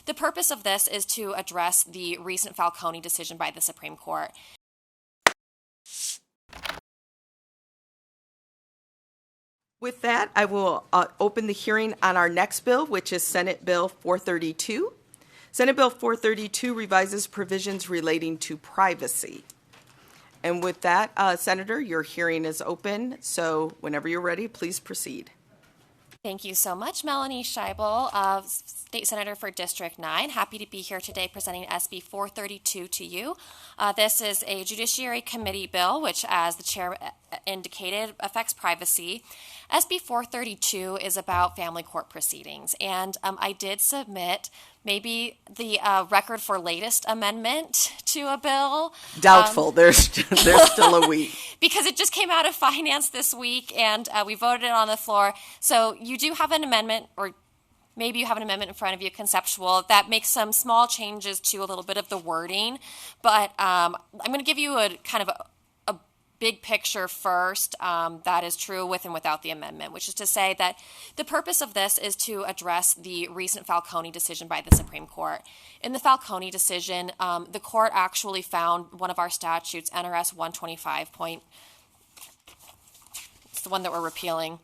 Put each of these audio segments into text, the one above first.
The purpose of this is to address the recent Falconi decision by the Supreme Court. With that, I will open the hearing on our next bill, which is Senate Bill 432. Senate Bill 432 revises provisions relating to privacy. And with that, Senator, your hearing is open. So whenever you're ready, please proceed. Thank you so much, Melanie Schieble, State Senator for District 9. Happy to be here today presenting SB432 to you. This is a Judiciary Committee bill, which, as the chair indicated, affects privacy. SB432 is about family court proceedings, and I did submit maybe the record for latest amendment to a bill. Doubtful. There's still a week. Because it just came out of finance this week, and we voted it on the floor. So you do have an amendment, or maybe you have an amendment in front of you, conceptual, that makes some small changes to a little bit of the wording. But I'm going to give you a kind of a big picture first that is true with and without the amendment, which is to say that the purpose of this is to address the recent Falconi decision by the Supreme Court. In the Falconi decision, the court actually found one of our statutes, NRS 125 it's the one that we're repealing,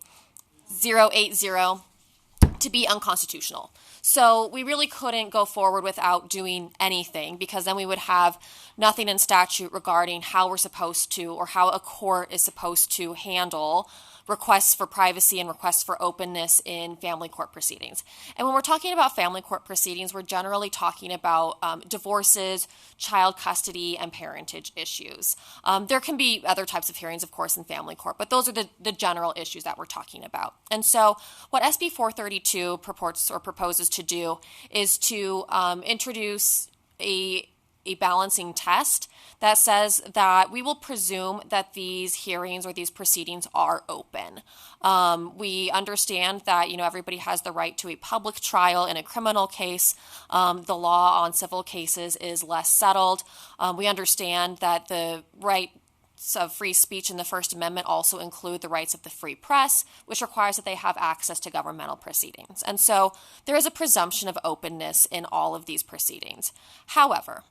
080, to be unconstitutional. So we really couldn't go forward without doing anything, because then we would have nothing in statute regarding how we're supposed to, or how a court is supposed to handle requests for privacy and requests for openness in family court proceedings. And when we're talking about family court proceedings, we're generally talking about divorces, child custody, and parentage issues. There can be other types of hearings, of course, in family court, but those are the general issues that we're talking about. And so what SB 432 purports or proposes to do is to introduce a balancing test that says that we will presume that these hearings or these proceedings are open. We understand that, everybody has the right to a public trial in a criminal case. The law on civil cases is less settled. We understand that the rights of free speech in the First Amendment also include the rights of the free press, which requires that they have access to governmental proceedings. And so there is a presumption of openness in all of these proceedings. However,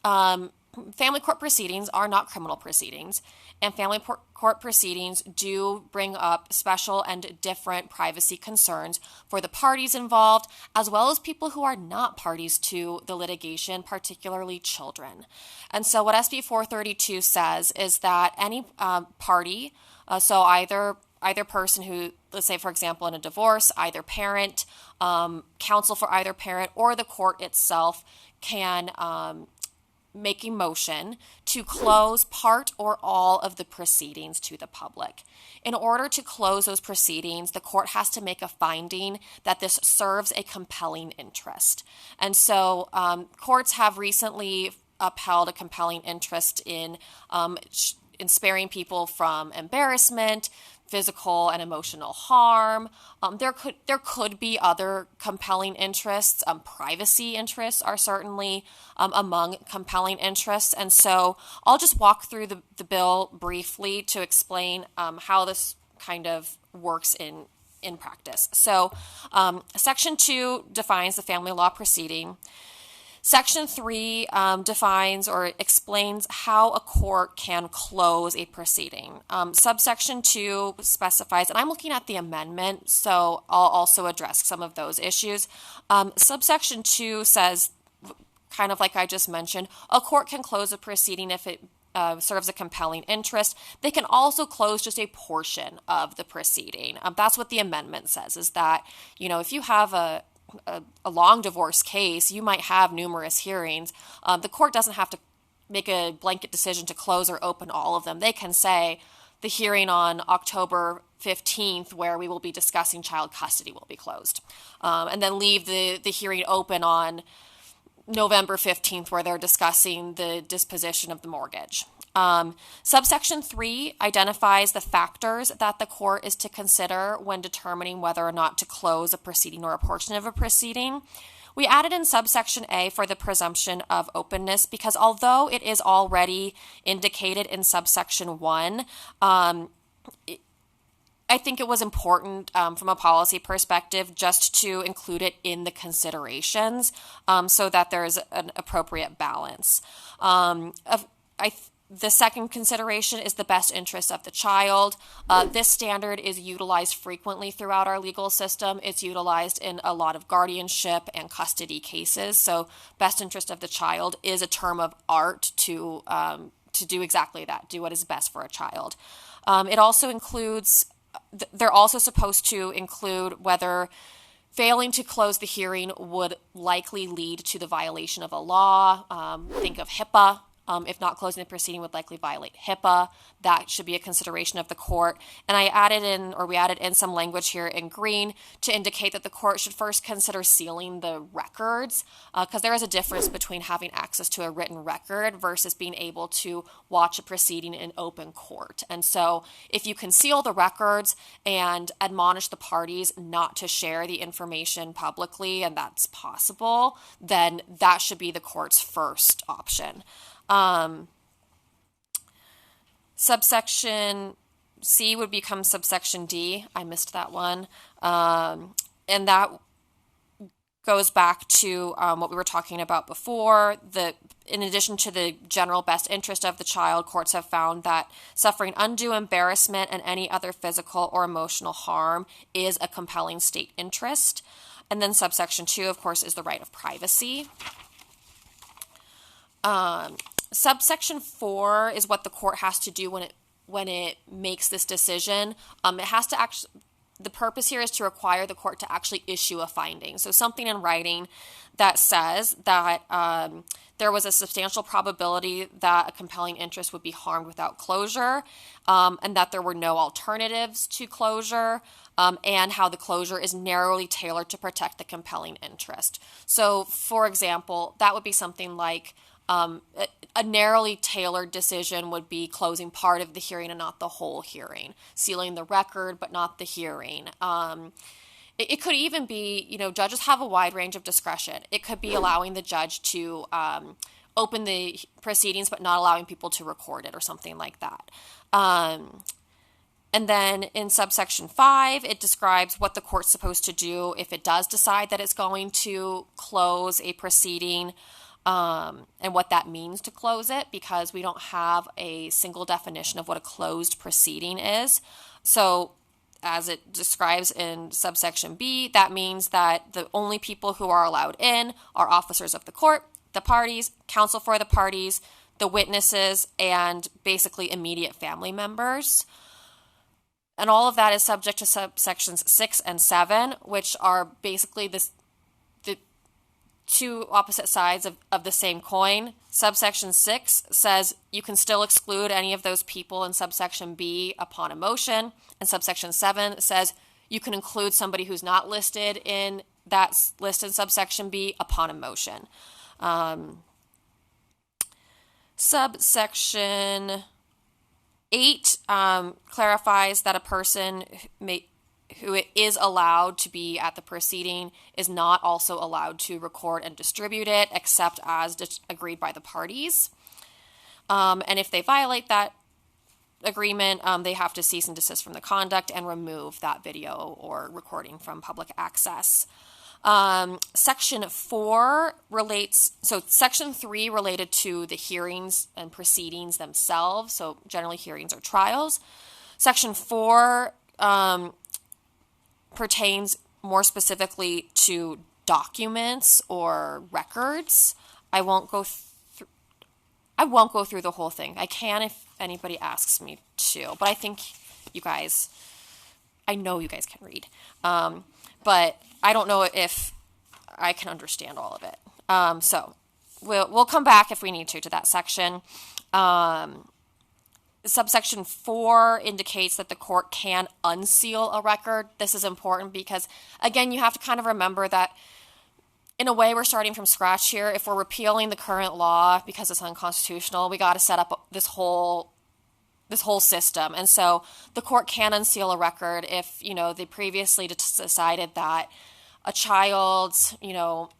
family court proceedings are not criminal proceedings, and family court proceedings do bring up special and different privacy concerns for the parties involved, as well as people who are not parties to the litigation, particularly children. And so what SB 432 says is that any party, so either person who, let's say, for example, in a divorce, either parent, counsel for either parent, or the court itself can make a motion to close part or all of the proceedings to the public. In order to close those proceedings, the court has to make a finding that this serves a compelling interest. And so courts have recently upheld a compelling interest in sparing people from embarrassment, physical and emotional harm. There could be other compelling interests. Privacy interests are certainly among compelling interests. And so I'll just walk through the bill briefly to explain how this kind of works in practice. So Section 2 defines the family law proceeding. Section 3 defines or explains how a court can close a proceeding. Subsection 2 specifies, and I'm looking at the amendment, so I'll also address some of those issues. Subsection 2 says, kind of like I just mentioned, a court can close a proceeding if it serves a compelling interest. They can also close just a portion of the proceeding. That's what the amendment says, is that, if you have a long divorce case, you might have numerous hearings. The court doesn't have to make a blanket decision to close or open all of them. They can say the hearing on October 15th, where we will be discussing child custody, will be closed, and then leave the hearing open on November 15th, where they're discussing the disposition of the mortgage. Subsection 3 identifies the factors that the court is to consider when determining whether or not to close a proceeding or a portion of a proceeding. We added in subsection A for the presumption of openness because although it is already indicated in subsection 1, I think it was important from a policy perspective just to include it in the considerations so that there's an appropriate balance. The second consideration is the best interest of the child. This standard is utilized frequently throughout our legal system. It's utilized in a lot of guardianship and custody cases. So best interest of the child is a term of art to do exactly that, do what is best for a child. It also includes, they're also supposed to include whether failing to close the hearing would likely lead to the violation of a law. Think of HIPAA. If not closing the proceeding would likely violate HIPAA. That should be a consideration of the court. And we added in some language here in green to indicate that the court should first consider sealing the records, because there is a difference between having access to a written record versus being able to watch a proceeding in open court. And so if you can seal the records and admonish the parties not to share the information publicly, and that's possible, then that should be the court's first option. Subsection C would become subsection D. I missed that one. And that goes back to what we were talking about before. In addition to the general best interest of the child, courts have found that suffering undue embarrassment and any other physical or emotional harm is a compelling state interest. And then subsection 2, of course, is the right of privacy. Subsection 4 is what the court has to do when it makes this decision. It has to actually, the purpose here is to require the court to actually issue a finding. So something in writing that says that there was a substantial probability that a compelling interest would be harmed without closure, and that there were no alternatives to closure, and how the closure is narrowly tailored to protect the compelling interest. So, for example, that would be something like a narrowly tailored decision would be closing part of the hearing and not the whole hearing, sealing the record but not the hearing. It could even be, judges have a wide range of discretion. It could be allowing the judge to open the proceedings but not allowing people to record it or something like that. And then in subsection 5, it describes what the court's supposed to do if it does decide that it's going to close a proceeding, and what that means to close it, because we don't have a single definition of what a closed proceeding is. So as it describes in subsection B, that means that the only people who are allowed in are officers of the court, the parties, counsel for the parties, the witnesses, and basically immediate family members. And all of that is subject to subsections 6 and 7, which are basically the two opposite sides of the same coin. Subsection 6 says you can still exclude any of those people in subsection B upon a motion, and subsection 7 says you can include somebody who's not listed in that list in subsection B upon a motion. Subsection 8 clarifies that a person who is allowed to be at the proceeding is not also allowed to record and distribute it, except as agreed by the parties. And if they violate that agreement, they have to cease and desist from the conduct and remove that video or recording from public access. Section 4 Section 3 related to the hearings and proceedings themselves, so generally hearings or trials. Section 4 pertains more specifically to documents or records. I won't go through the whole thing. I can if anybody asks me to, but I think I know you guys can read. But I don't know if I can understand all of it. So we'll come back if we need to that section. Subsection 4 indicates that the court can unseal a record. This is important because, again, you have to kind of remember that in a way we're starting from scratch here. If we're repealing the current law because it's unconstitutional, we got to set up this whole system. And so the court can unseal a record if, they previously decided that a child's,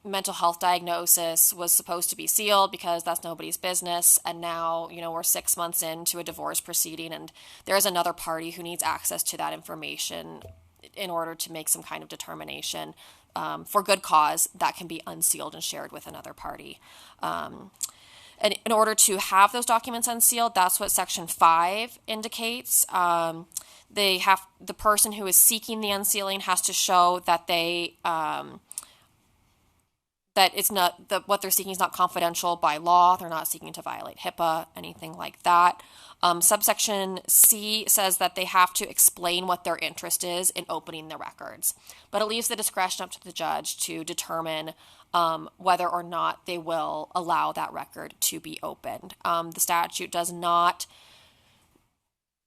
mental health diagnosis was supposed to be sealed because that's nobody's business. And now, we're 6 months into a divorce proceeding and there's another party who needs access to that information in order to make some kind of determination for good cause that can be unsealed and shared with another party. And in order to have those documents unsealed, that's what Section 5 indicates. The person who is seeking the unsealing has to show that that it's not what they're seeking is not confidential by law. They're not seeking to violate HIPAA, anything like that. Subsection C says that they have to explain what their interest is in opening the records, but it leaves the discretion up to the judge to determine whether or not they will allow that record to be opened. The statute does not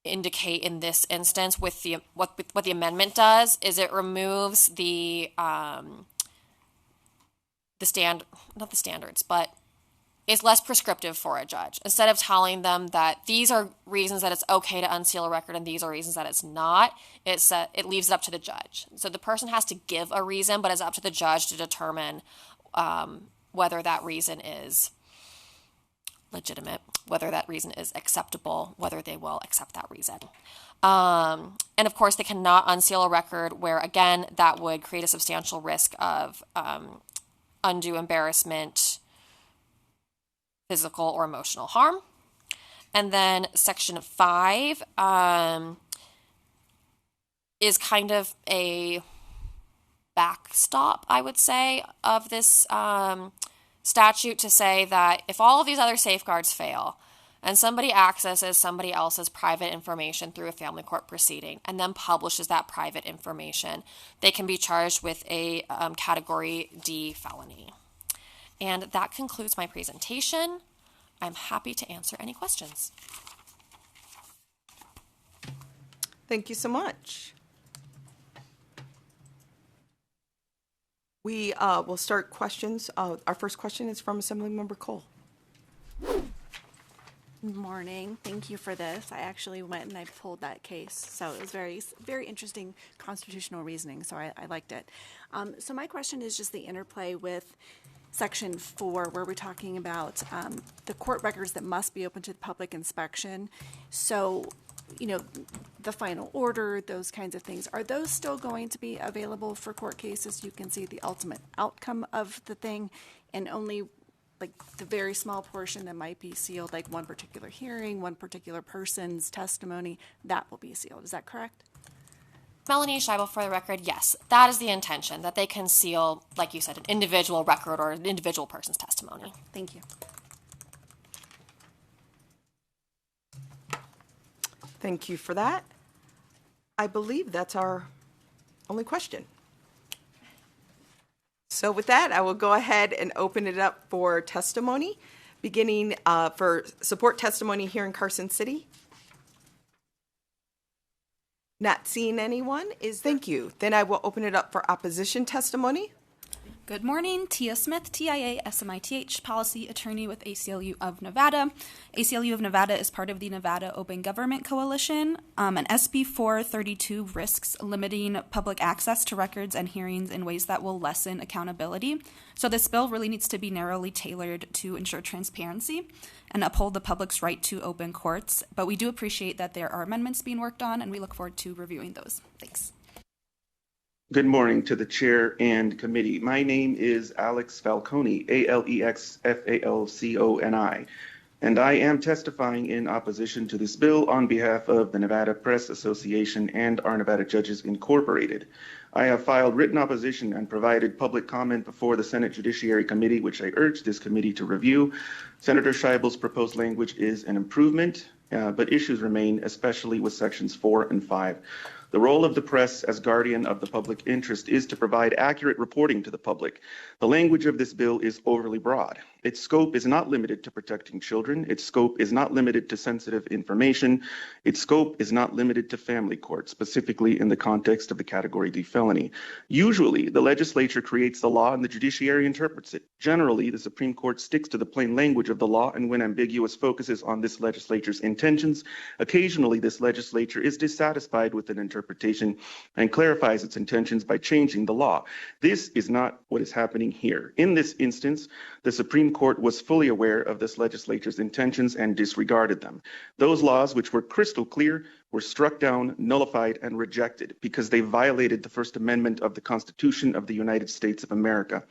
indicate in this instance what the amendment does is it removes not the standards, but is less prescriptive for a judge. Instead of telling them that these are reasons that it's okay to unseal a record and these are reasons that it's not, it leaves it up to the judge. So the person has to give a reason, but it's up to the judge to determine whether that reason is legitimate, whether that reason is acceptable, whether they will accept that reason. And of course, they cannot unseal a record where, again, that would create a substantial risk of undue embarrassment, physical or emotional harm. And then Section 5 is kind of a backstop, I would say, of this statute to say that if all of these other safeguards fail and somebody accesses somebody else's private information through a family court proceeding and then publishes that private information, they can be charged with a Category D felony. And that concludes my presentation. I'm happy to answer any questions. Thank you so much. We will start questions. Our first question is from Assemblymember Cole. Good morning. Thank you for this. I actually went and I pulled that case, so it was very, very interesting constitutional reasoning, so I liked it. So my question is just the interplay with Section 4, where we're talking about the court records that must be open to public inspection. So, the final order, those kinds of things, are those still going to be available for court cases? You can see the ultimate outcome of the thing, and only like the very small portion that might be sealed, like one particular hearing, one particular person's testimony, that will be sealed. Is that correct? Melanie Schieble, for the record, yes, that is the intention, that they can seal, like you said, an individual record or an individual person's testimony. Thank you. Thank you for that. I believe that's our only question. So with that, I will go ahead and open it up for testimony, beginning for support testimony here in Carson City. Not seeing anyone. Thank you. Then I will open it up for opposition testimony. Good morning, Tia Smith, TIA, SMITH, Policy Attorney with ACLU of Nevada. ACLU of Nevada is part of the Nevada Open Government Coalition, and SB432 risks limiting public access to records and hearings in ways that will lessen accountability. So this bill really needs to be narrowly tailored to ensure transparency and uphold the public's right to open courts. But we do appreciate that there are amendments being worked on, and we look forward to reviewing those. Thanks. Good morning to the chair and committee. My name is Alex Falconi, ALEX FALCONI, and I am testifying in opposition to this bill on behalf of the Nevada Press Association and our Nevada Judges Incorporated. I have filed written opposition and provided public comment before the Senate Judiciary Committee, which I urge this committee to review. Senator Scheible's proposed language is an improvement, but issues remain, especially with sections 4 and 5. The role of the press as guardian of the public interest is to provide accurate reporting to the public. The language of this bill is overly broad. Its scope is not limited to protecting children. Its scope is not limited to sensitive information. Its scope is not limited to family court, specifically in the context of the Category D felony. Usually, the legislature creates the law and the judiciary interprets it. Generally, the Supreme Court sticks to the plain language of the law, and when ambiguous, focuses on this legislature's intentions. Occasionally, this legislature is dissatisfied with an interpretation interpretation and clarifies its intentions by changing the law. This is not what is happening here. In this instance, the Supreme Court was fully aware of this legislature's intentions and disregarded them. Those laws, which were crystal clear, were struck down, nullified, and rejected because they violated the First Amendment of the Constitution of the United States of America.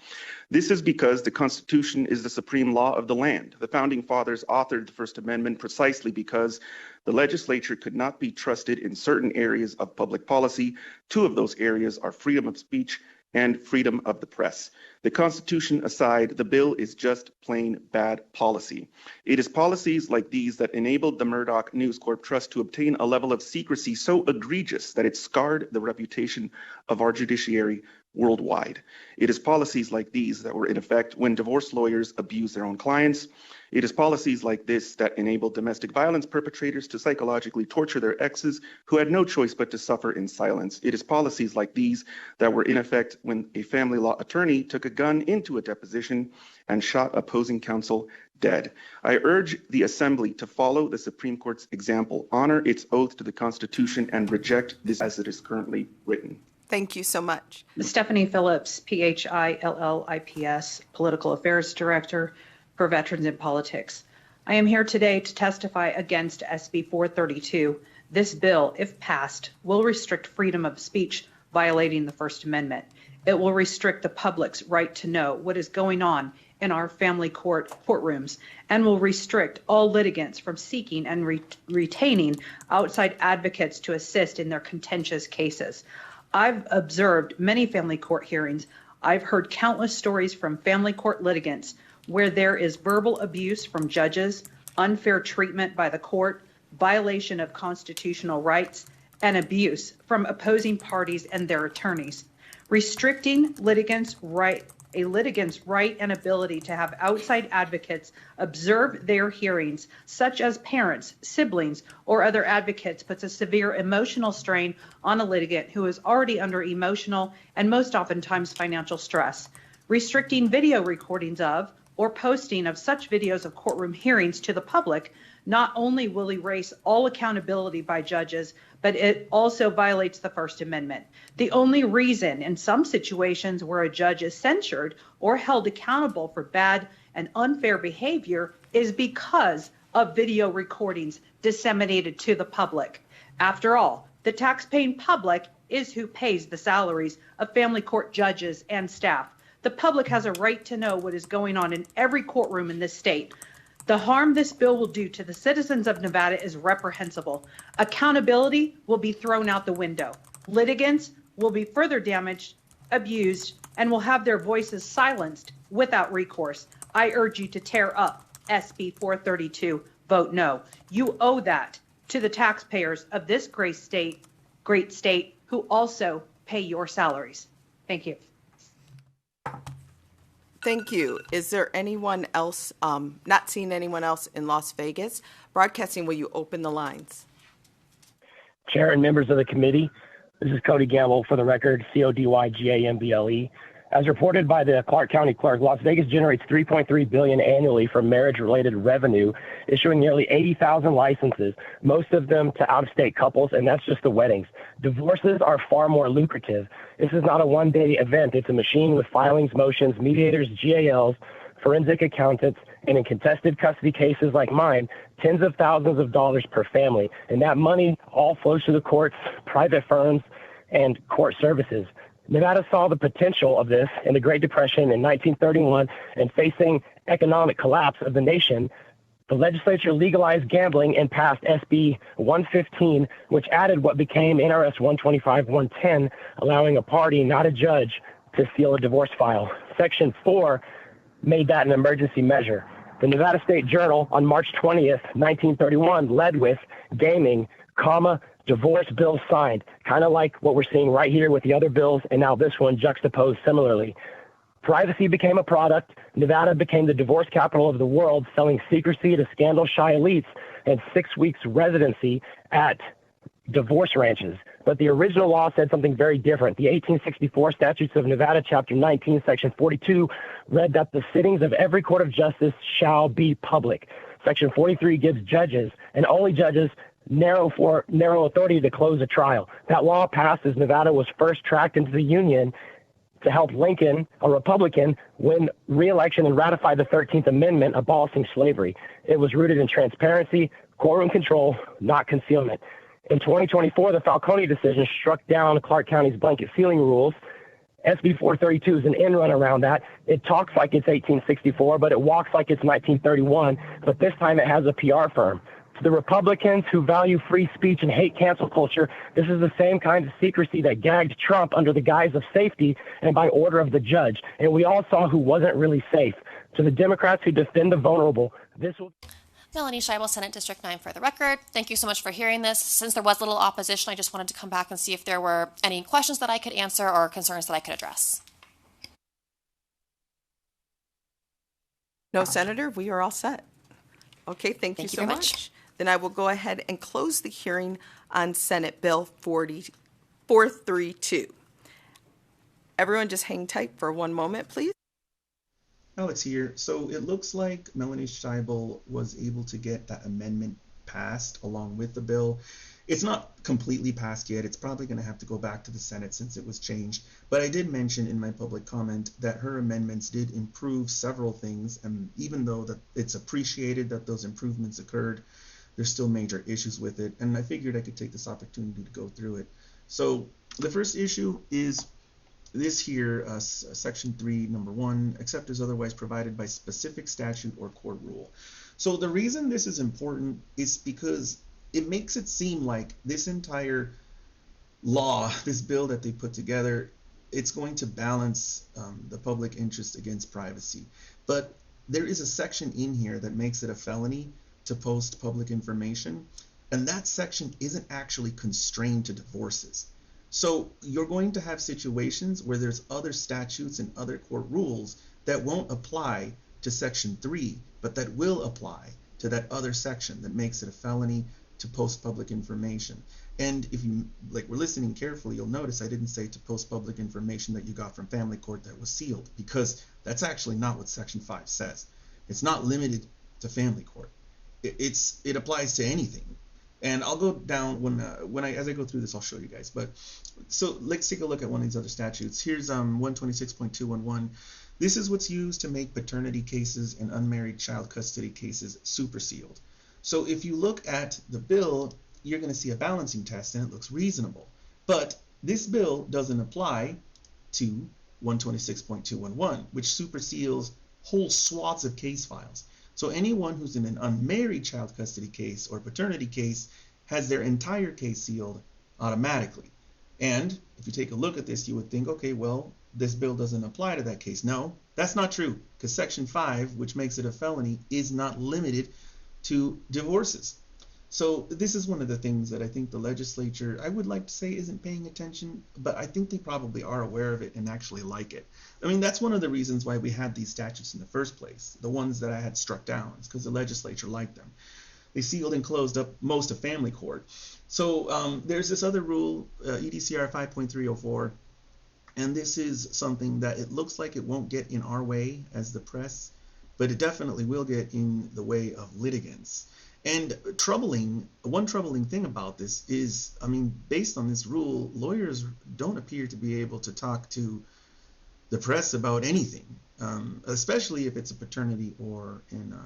This is because the Constitution is the supreme law of the land. The Founding Fathers authored the First Amendment precisely because the legislature could not be trusted in certain areas of public policy. Two of those areas are freedom of speech and freedom of the press. The Constitution aside, the bill is just plain bad policy. It is policies like these that enabled the Murdoch News Corp Trust to obtain a level of secrecy so egregious that it scarred the reputation of our judiciary worldwide. It is policies like these that were in effect when divorce lawyers abuse their own clients. It is policies like this that enable domestic violence perpetrators to psychologically torture their exes who had no choice but to suffer in silence. It is policies like these that were in effect when a family law attorney took a gun into a deposition and shot opposing counsel dead. I urge the Assembly to follow the Supreme Court's example, honor its oath to the Constitution, and reject this as it is currently written. Thank you so much. Stephanie Phillips, PHILLIPS, Political Affairs Director for Veterans in Politics. I am here today to testify against SB432. This bill, if passed, will restrict freedom of speech, violating the First Amendment. It will restrict the public's right to know what is going on in our family courtrooms and will restrict all litigants from seeking and retaining outside advocates to assist in their contentious cases. I've observed many family court hearings. I've heard countless stories from family court litigants where there is verbal abuse from judges, unfair treatment by the court, violation of constitutional rights, and abuse from opposing parties and their attorneys. Restricting a litigant's right and ability to have outside advocates observe their hearings, such as parents, siblings, or other advocates, puts a severe emotional strain on a litigant who is already under emotional and most oftentimes financial stress. Restricting video recordings of or posting of such videos of courtroom hearings to the public not only will erase all accountability by judges, but it also violates the First Amendment. The only reason in some situations where a judge is censured or held accountable for bad and unfair behavior is because of video recordings disseminated to the public. After all, the taxpaying public is who pays the salaries of family court judges and staff. The public has a right to know what is going on in every courtroom in this state. The harm this bill will do to the citizens of Nevada is reprehensible. Accountability will be thrown out the window. Litigants will be further damaged, abused, and will have their voices silenced without recourse. I urge you to tear up SB 432. Vote no. You owe that to the taxpayers of this great state who also pay your salaries. Thank you. Thank you. Is there anyone else, not seeing anyone else in Las Vegas? Broadcasting, will you open the lines? Chair and members of the committee, this is Cody Gamble for the record, CODYGAMBLE. As reported by the Clark County Clerk, Las Vegas generates $3.3 billion annually from marriage-related revenue, issuing nearly 80,000 licenses, most of them to out-of-state couples, and that's just the weddings. Divorces are far more lucrative. This is not a one-day event. It's a machine with filings, motions, mediators, GALs, forensic accountants, and in contested custody cases like mine, tens of thousands of dollars per family. And that money all flows to the courts, private firms, and court services. Nevada saw the potential of this in the Great Depression in 1931, and facing economic collapse of the nation, the legislature legalized gambling and passed SB 115, which added what became NRS 125-110, allowing a party, not a judge, to seal a divorce file. Section 4 made that an emergency measure. The Nevada State Journal on March 20th, 1931, led with gaming, divorce bill signed, kind of like what we're seeing right here with the other bills, and now this one juxtaposed similarly. Privacy became a product. Nevada became the divorce capital of the world, selling secrecy to scandal-shy elites and 6 weeks residency at divorce ranches. But the original law said something very different. The 1864 Statutes of Nevada, Chapter 19, Section 42, read that the sittings of every court of justice shall be public. Section 43 gives judges, and only judges, narrow authority to close a trial. That law passed as Nevada was first tracked into the Union to help Lincoln, a Republican, win re-election and ratify the 13th Amendment abolishing slavery. It was rooted in transparency, courtroom control, not concealment. In 2024, the Falconi decision struck down Clark County's blanket sealing rules. SB432 is an end run around that. It talks like it's 1864, but it walks like it's 1931, but this time it has a PR firm. To the Republicans who value free speech and hate cancel culture, this is the same kind of secrecy that gagged Trump under the guise of safety and by order of the judge. And we all saw who wasn't really safe. To the Democrats who defend the vulnerable, this will... Melanie Schieble, Senate District 9 for the record. Thank you so much for hearing this. Since there was little opposition, I just wanted to come back and see if there were any questions that I could answer or concerns that I could address. No, Senator, we are all set. Okay, thank you so very much. Then I will go ahead and close the hearing on Senate Bill 432. Everyone just hang tight for one moment, please. Alex here. So it looks like Melanie Schieble was able to get that amendment passed along with the bill. It's not completely passed yet. It's probably going to have to go back to the Senate since it was changed. But I did mention in my public comment that her amendments did improve several things. And even though that it's appreciated that those improvements occurred, there's still major issues with it. And I figured I could take this opportunity to go through it. So the first issue is this here, Section 3, Number 1, except as otherwise provided by specific statute or court rule. So the reason this is important is because it makes it seem like this entire law, this bill that they put together, it's going to balance the public interest against privacy. But there is a section in here that makes it a felony to post public information, and that section isn't actually constrained to divorces. So you're going to have situations where there's other statutes and other court rules that won't apply to Section 3, but that will apply to that other section that makes it a felony to post public information. And if you were listening carefully, you'll notice I didn't say to post public information that you got from family court that was sealed, because that's actually not what Section 5 says. It's not limited to family court. It applies to anything. And I'll go down as I go through this, I'll show you guys. But so let's take a look at one of these other statutes. Here's 126.211. This is what's used to make paternity cases and unmarried child custody cases super sealed. So if you look at the bill, you're going to see a balancing test, and it looks reasonable. But this bill doesn't apply to 126.211, which super seals whole swaths of case files. So anyone who's in an unmarried child custody case or paternity case has their entire case sealed automatically. And if you take a look at this, you would think, okay, well, this bill doesn't apply to that case. No, that's not true, because Section 5, which makes it a felony, is not limited to divorces. So this is one of the things that I think the legislature, I would like to say, isn't paying attention, but I think they probably are aware of it and actually like it. I mean, that's one of the reasons why we had these statutes in the first place, the ones that I had struck down, is because the legislature liked them. They sealed and closed up most of family court. So there's this other rule, EDCR 5.304, and this is something that it looks like it won't get in our way as the press, but it definitely will get in the way of litigants. And one troubling thing about this is, I mean, based on this rule, lawyers don't appear to be able to talk to the press about anything, especially if it's a paternity or an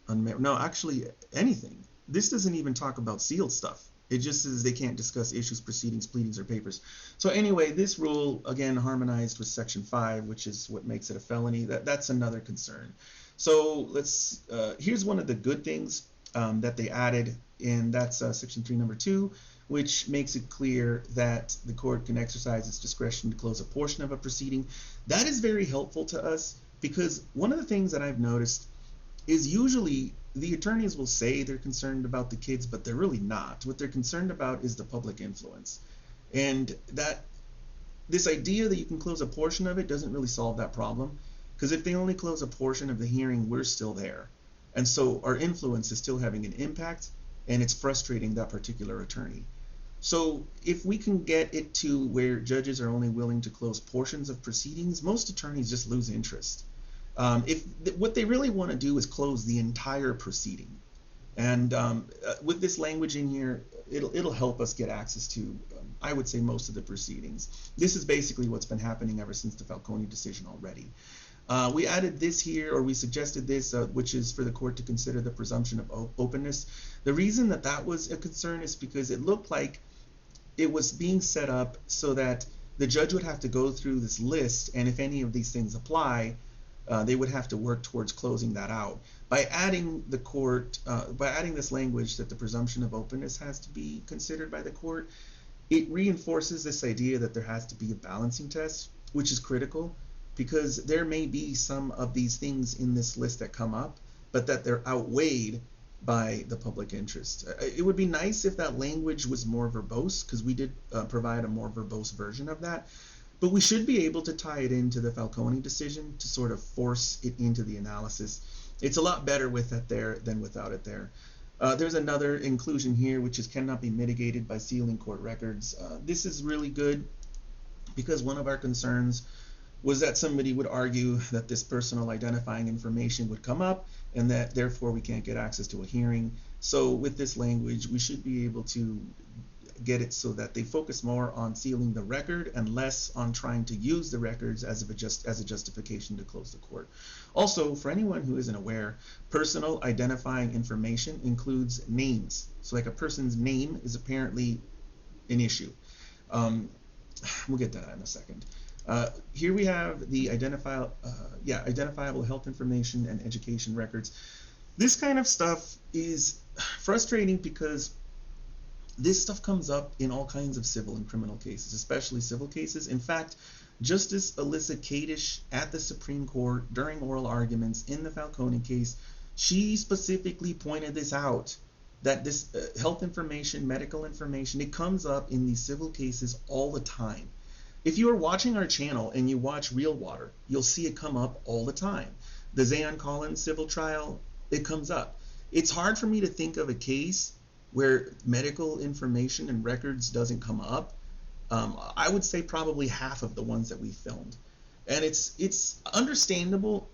unmarried. No, actually anything. This doesn't even talk about sealed stuff. It just says they can't discuss issues, proceedings, pleadings, or papers. So anyway, this rule, again, harmonized with Section 5, which is what makes it a felony. That's another concern. So here's one of the good things that they added, and that's Section 3, Number 2, which makes it clear that the court can exercise its discretion to close a portion of a proceeding. That is very helpful to us, because one of the things that I've noticed is usually the attorneys will say they're concerned about the kids, but they're really not. What they're concerned about is the public influence. And this idea that you can close a portion of it doesn't really solve that problem, because if they only close a portion of the hearing, we're still there. And so our influence is still having an impact, and it's frustrating that particular attorney. So if we can get it to where judges are only willing to close portions of proceedings, most attorneys just lose interest. What they really want to do is close the entire proceeding. And with this language in here, it'll help us get access to, I would say, most of the proceedings. This is basically what's been happening ever since the Falconi decision already. We added this here, or we suggested this, which is for the court to consider the presumption of openness. The reason that that was a concern is because it looked like it was being set up so that the judge would have to go through this list, and if any of these things apply, they would have to work towards closing that out. By adding this language that the presumption of openness has to be considered by the court, it reinforces this idea that there has to be a balancing test, which is critical, because there may be some of these things in this list that come up, but that they're outweighed by the public interest. It would be nice if that language was more verbose, because we did provide a more verbose version of that, but we should be able to tie it into the Falconi decision to sort of force it into the analysis. It's a lot better with it there than without it there. There's another inclusion here, which is cannot be mitigated by sealing court records. This is really good because one of our concerns was that somebody would argue that this personal identifying information would come up and that therefore we can't get access to a hearing. So with this language, we should be able to get it so that they focus more on sealing the record and less on trying to use the records as a justification to close the court. Also, for anyone who isn't aware, personal identifying information includes names. So like a person's name is apparently an issue. We'll get to that in a second. Here we have the identifiable health information and education records. This kind of stuff is frustrating because this stuff comes up in all kinds of civil and criminal cases, especially civil cases. In fact, Justice Alyssa Kadish at the Supreme Court during oral arguments in the Falconi case, she specifically pointed this out, that this health information, medical information, it comes up in these civil cases all the time. If you are watching our channel and you watch Real Water, you'll see it come up all the time. The Zayon Collins civil trial, it comes up. It's hard for me to think of a case where medical information and records doesn't come up. I would say probably half of the ones that we filmed. And it's understandable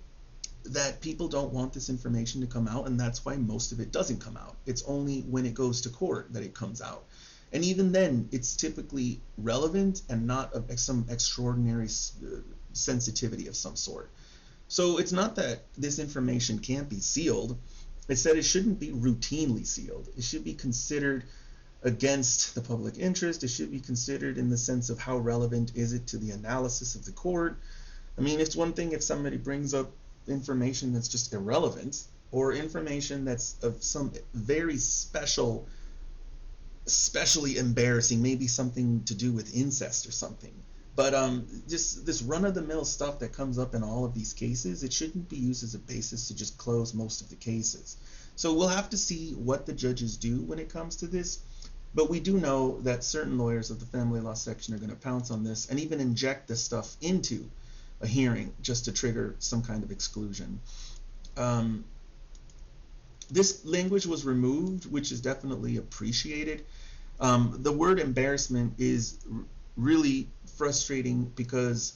that people don't want this information to come out, and that's why most of it doesn't come out. It's only when it goes to court that it comes out. And even then, it's typically relevant and not of some extraordinary sensitivity of some sort. So it's not that this information can't be sealed. It's that it shouldn't be routinely sealed. It should be considered against the public interest. It should be considered in the sense of how relevant is it to the analysis of the court. I mean, it's one thing if somebody brings up information that's just irrelevant, or information that's of some very especially embarrassing, maybe something to do with incest or something. But just this run-of-the-mill stuff that comes up in all of these cases, it shouldn't be used as a basis to just close most of the cases. So we'll have to see what the judges do when it comes to this. But we do know that certain lawyers of the family law section are going to pounce on this and even inject this stuff into a hearing just to trigger some kind of exclusion. This language was removed, which is definitely appreciated. The word embarrassment is really frustrating because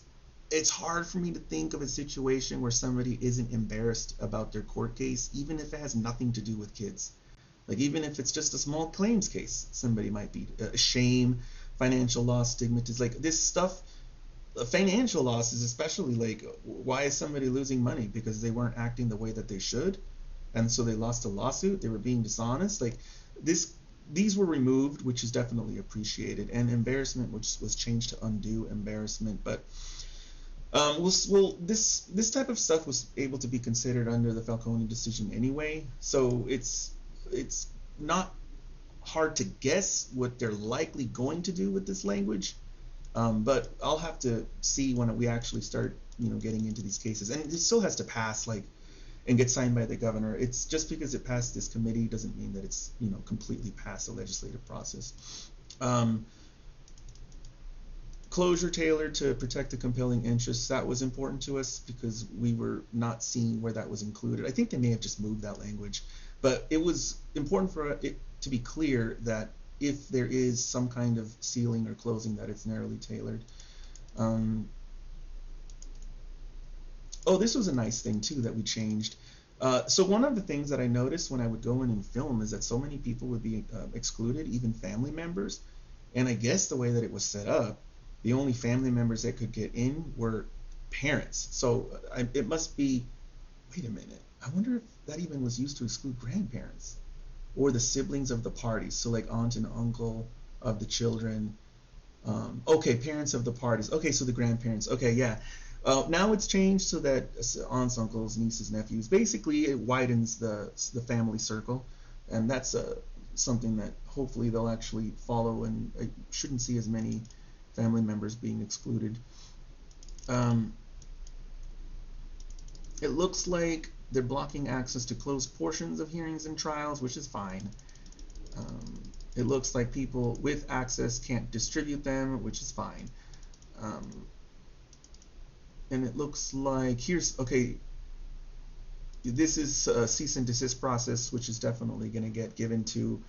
it's hard for me to think of a situation where somebody isn't embarrassed about their court case, even if it has nothing to do with kids. Like even if it's just a small claims case, somebody might be shame, financial loss, stigmatism, like this stuff. Financial losses, especially, like why is somebody losing money? Because they weren't acting the way that they should, and so they lost a lawsuit, they were being dishonest. Like these were removed, which is definitely appreciated, and embarrassment, which was changed to undue embarrassment. But this type of stuff was able to be considered under the Falconi decision anyway, so it's not hard to guess what they're likely going to do with this language. But I'll have to see when we actually start, getting into these cases, and it still has to pass, and get signed by the governor. It's just because it passed this committee doesn't mean that it's, completely passed the legislative process. Closure tailored to protect the compelling interests, that was important to us because we were not seeing where that was included. I think they may have just moved that language, but it was important for it to be clear that if there is some kind of sealing or closing, that it's narrowly tailored. Oh, this was a nice thing too that we changed. So one of the things that I noticed when I would go in and film is that so many people would be excluded, even family members. And I guess the way that it was set up, the only family members that could get in were parents. So it must be, wait a minute, I wonder if that even was used to exclude grandparents or the siblings of the parties. So like aunt and uncle of the children. Okay, parents of the parties. Okay, so the grandparents. Okay, yeah. Now it's changed so that aunts, uncles, nieces, nephews. Basically, it widens the family circle, and that's something that hopefully they'll actually follow, and I shouldn't see as many family members being excluded. It looks like they're blocking access to closed portions of hearings and trials, which is fine. It looks like people with access can't distribute them, which is fine. And it looks like okay, this is a cease and desist process, which is definitely going to get given to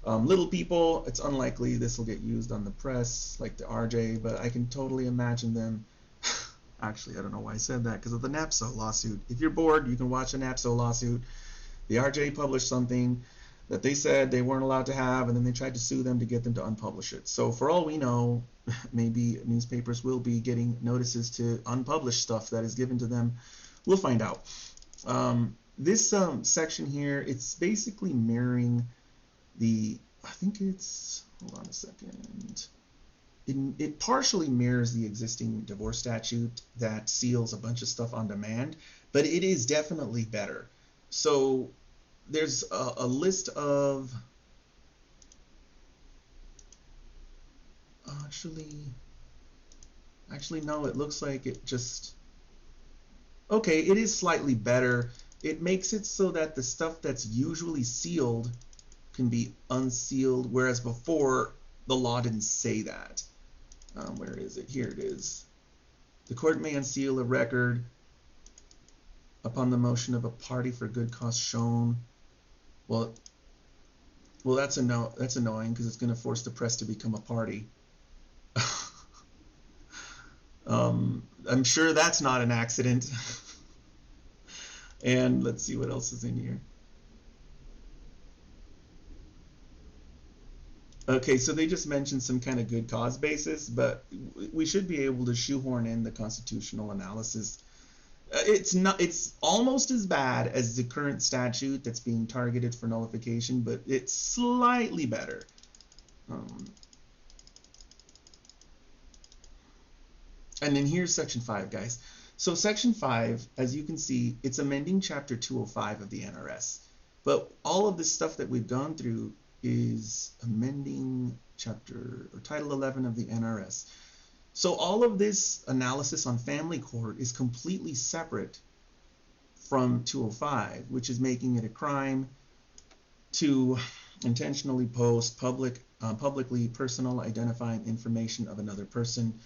little people. It's unlikely this will get used on the press like the RJ, but I can totally imagine them. Actually, I don't know why I said that, because of the NAPSO lawsuit. If you're bored, you can watch a NAPSO lawsuit. The RJ published something that they said they weren't allowed to have, and then they tried to sue them to get them to unpublish it. So for all we know, maybe newspapers will be getting notices to unpublish stuff that is given to them. We'll find out. This section here, it's basically mirroring the, I think it's, hold on a second. It partially mirrors the existing divorce statute that seals a bunch of stuff on demand, but it is definitely better. So there's a list of, actually no, it looks like it just, okay, it is slightly better. It makes it so that the stuff that's usually sealed can be unsealed, whereas before the law didn't say that. Where is it? Here it is. The court may unseal a record upon the motion of a party for good cause shown. Well, that's annoying because it's going to force the press to become a party. I'm sure that's not an accident. And let's see what else is in here. Okay, so they just mentioned some kind of good cause basis, but we should be able to shoehorn in the constitutional analysis. It's almost as bad as the current statute that's being targeted for nullification, but it's slightly better. And then here's section 5, guys. So section 5, as you can see, it's amending chapter 205 of the NRS. But all of this stuff that we've gone through is amending chapter or title 11 of the NRS. So all of this analysis on family court is completely separate from 205, which is making it a crime to intentionally post publicly personal identifying information of another person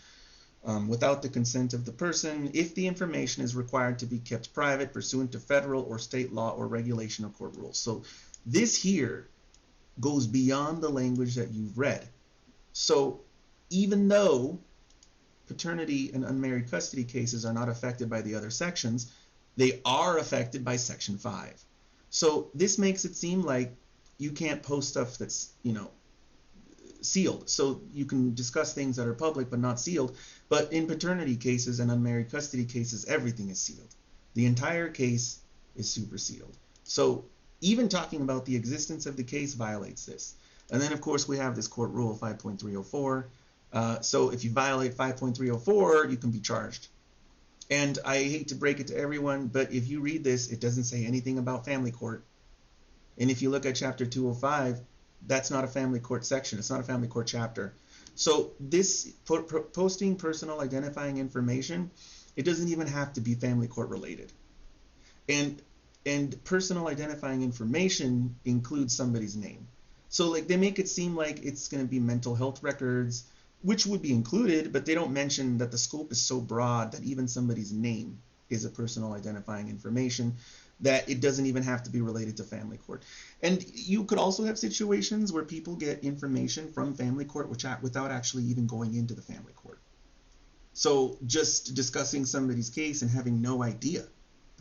without the consent of the person, if the information is required to be kept private pursuant to federal or state law or regulation or court rules. So this here goes beyond the language that you've read. So even though paternity and unmarried custody cases are not affected by the other sections, they are affected by section 5. So this makes it seem like you can't post stuff that's, sealed. So you can discuss things that are public but not sealed. But in paternity cases and unmarried custody cases, everything is sealed. The entire case is super sealed. So even talking about the existence of the case violates this. And then, of course, we have this court rule 5.304. So if you violate 5.304, you can be charged. And I hate to break it to everyone, but if you read this, it doesn't say anything about family court. And if you look at chapter 205, that's not a family court section. It's not a family court chapter. So this posting personal identifying information, it doesn't even have to be family court related. And personal identifying information includes somebody's name. So like they make it seem like it's going to be mental health records, which would be included, but they don't mention that the scope is so broad that even somebody's name is a personal identifying information, that it doesn't even have to be related to family court. And you could also have situations where people get information from family court without actually even going into the family court. So just discussing somebody's case and having no idea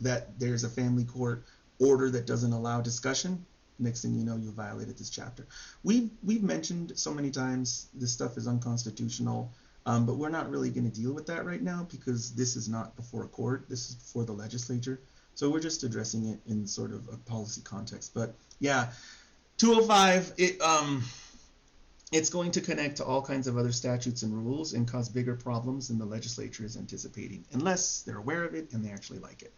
that there's a family court order that doesn't allow discussion, next thing you know, you violated this chapter. We've mentioned so many times this stuff is unconstitutional, but we're not really going to deal with that right now because this is not before a court. This is before the legislature. So we're just addressing it in sort of a policy context. But yeah, 205, it's going to connect to all kinds of other statutes and rules and cause bigger problems than the legislature is anticipating, unless they're aware of it and they actually like it.